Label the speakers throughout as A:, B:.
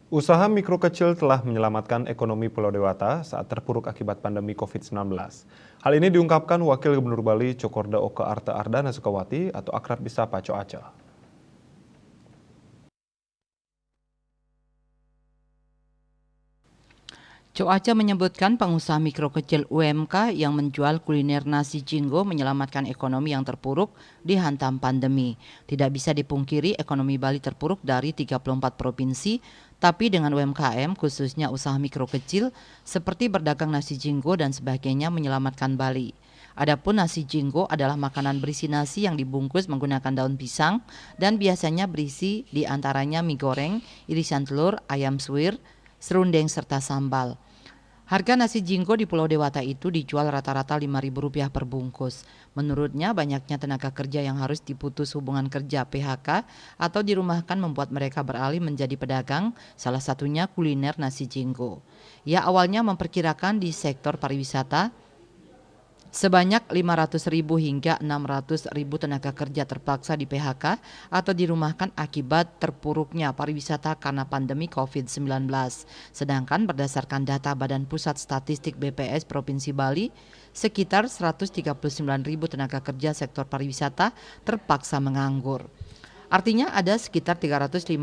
A: Usaha mikro kecil telah menyelamatkan ekonomi Pulau Dewata saat terpuruk akibat pandemi COVID-19. Hal ini diungkapkan Wakil Gubernur Bali Cokorda Oke Arte Ardana Sukawati atau akrab disapa Coace.
B: Coace menyebutkan pengusaha mikro kecil UMK yang menjual kuliner nasi jinggo menyelamatkan ekonomi yang terpuruk dihantam pandemi. Tidak bisa dipungkiri ekonomi Bali terpuruk dari 34 provinsi, tapi dengan UMKM khususnya usaha mikro kecil seperti berdagang nasi jinggo dan sebagainya menyelamatkan Bali. Adapun nasi jinggo adalah makanan berisi nasi yang dibungkus menggunakan daun pisang dan biasanya berisi diantaranya mie goreng, irisan telur, ayam suwir, serundeng serta sambal. Harga nasi jinggo di Pulau Dewata itu dijual rata-rata Rp5.000 per bungkus. Menurutnya banyaknya tenaga kerja yang harus diputus hubungan kerja PHK atau dirumahkan membuat mereka beralih menjadi pedagang, salah satunya kuliner nasi jinggo. Ia awalnya memperkirakan di sektor pariwisata sebanyak 500.000 hingga 600.000 tenaga kerja terpaksa di PHK atau dirumahkan akibat terpuruknya pariwisata karena pandemi COVID-19. Sedangkan berdasarkan data Badan Pusat Statistik BPS Provinsi Bali, sekitar 139.000 tenaga kerja sektor pariwisata terpaksa menganggur. Artinya ada sekitar 350.000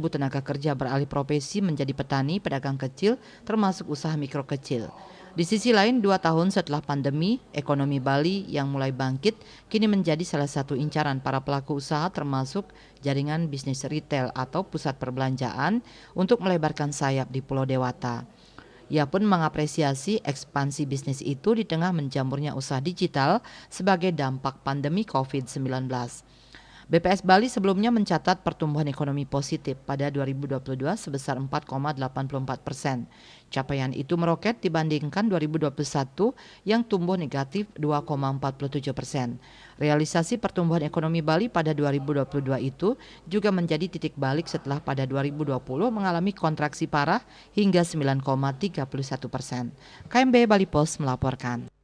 B: tenaga kerja beralih profesi menjadi petani, pedagang kecil, termasuk usaha mikro kecil. Di sisi lain, 2 tahun setelah pandemi, ekonomi Bali yang mulai bangkit kini menjadi salah satu incaran para pelaku usaha termasuk jaringan bisnis retail atau pusat perbelanjaan untuk melebarkan sayap di Pulau Dewata. Ia pun mengapresiasi ekspansi bisnis itu di tengah menjamurnya usaha digital sebagai dampak pandemi COVID-19. BPS Bali sebelumnya mencatat pertumbuhan ekonomi positif pada 2022 sebesar 4,84%. Capaian itu meroket dibandingkan 2021 yang tumbuh negatif 2,47%. Realisasi pertumbuhan ekonomi Bali pada 2022 itu juga menjadi titik balik setelah pada 2020 mengalami kontraksi parah hingga 9,31%. KMB Bali Pos melaporkan.